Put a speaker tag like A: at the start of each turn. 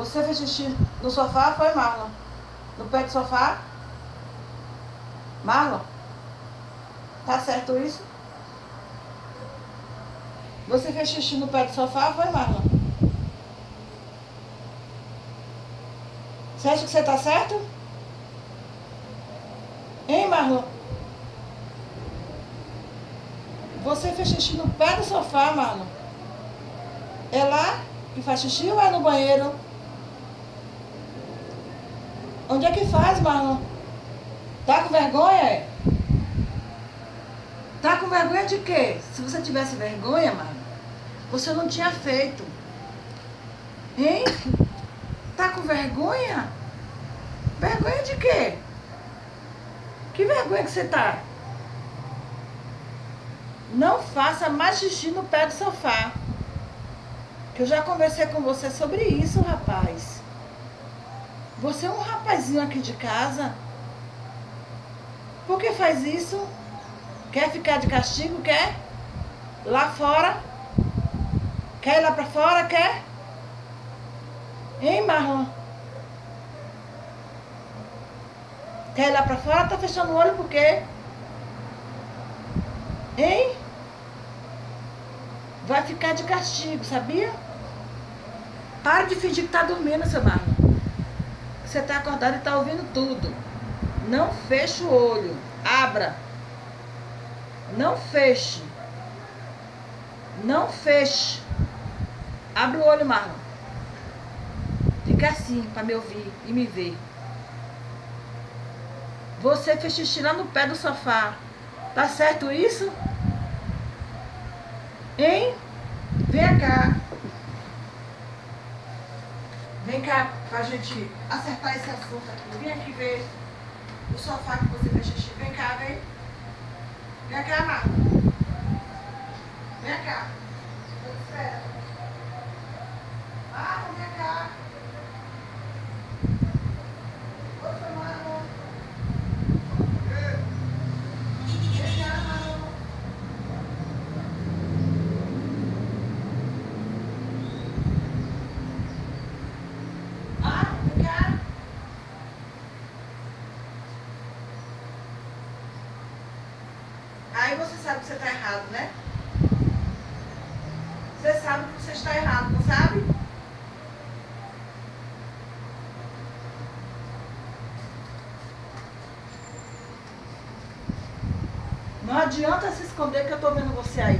A: Você fez xixi no sofá, foi, Marlon? No pé do sofá? Marlon? Tá certo isso? Você fez xixi no pé do sofá, foi, Marlon? Você acha que você tá certo? Hein, Marlon? Você fez xixi no pé do sofá, Marlon? É lá que faz xixi ou é no banheiro? Onde é que faz, Marlon? Tá com vergonha, é? Tá com vergonha de quê? Se você tivesse vergonha, Marlon, você não tinha feito. Hein? Tá com vergonha? Vergonha de quê? Que vergonha que você tá? Não faça mais xixi no pé do sofá. Que eu já conversei com você sobre isso, rapaz. Você é um rapazinho aqui de casa. Por que faz isso? Quer ficar de castigo? Quer? Lá fora? Quer ir lá pra fora? Quer? Hein, Marlon? Quer ir lá pra fora? Tá fechando o olho por quê? Hein? Vai ficar de castigo, sabia? Para de fingir que tá dormindo, seu Marlon. Você tá acordado e tá ouvindo tudo. Não feche o olho. Abra. Não feche. Não feche. Abre o olho, Marlon. Fica assim, pra me ouvir e me ver. Você fez xixi lá no pé do sofá. Tá certo isso? Hein? Vem cá. Vem cá pra gente acertar esse assunto aqui. Vem aqui ver o sofá que você fez xixi. Vem cá, vem. Vem cá, Marlon. Vem cá. Espera. Marlon, vem cá. Ô, Marlon. Vem cá, Marlon. Marlon, vem cá. Aí você sabe que você está errado, né? Você sabe que você está errado, não sabe? Não adianta se esconder que eu tô vendo você aí.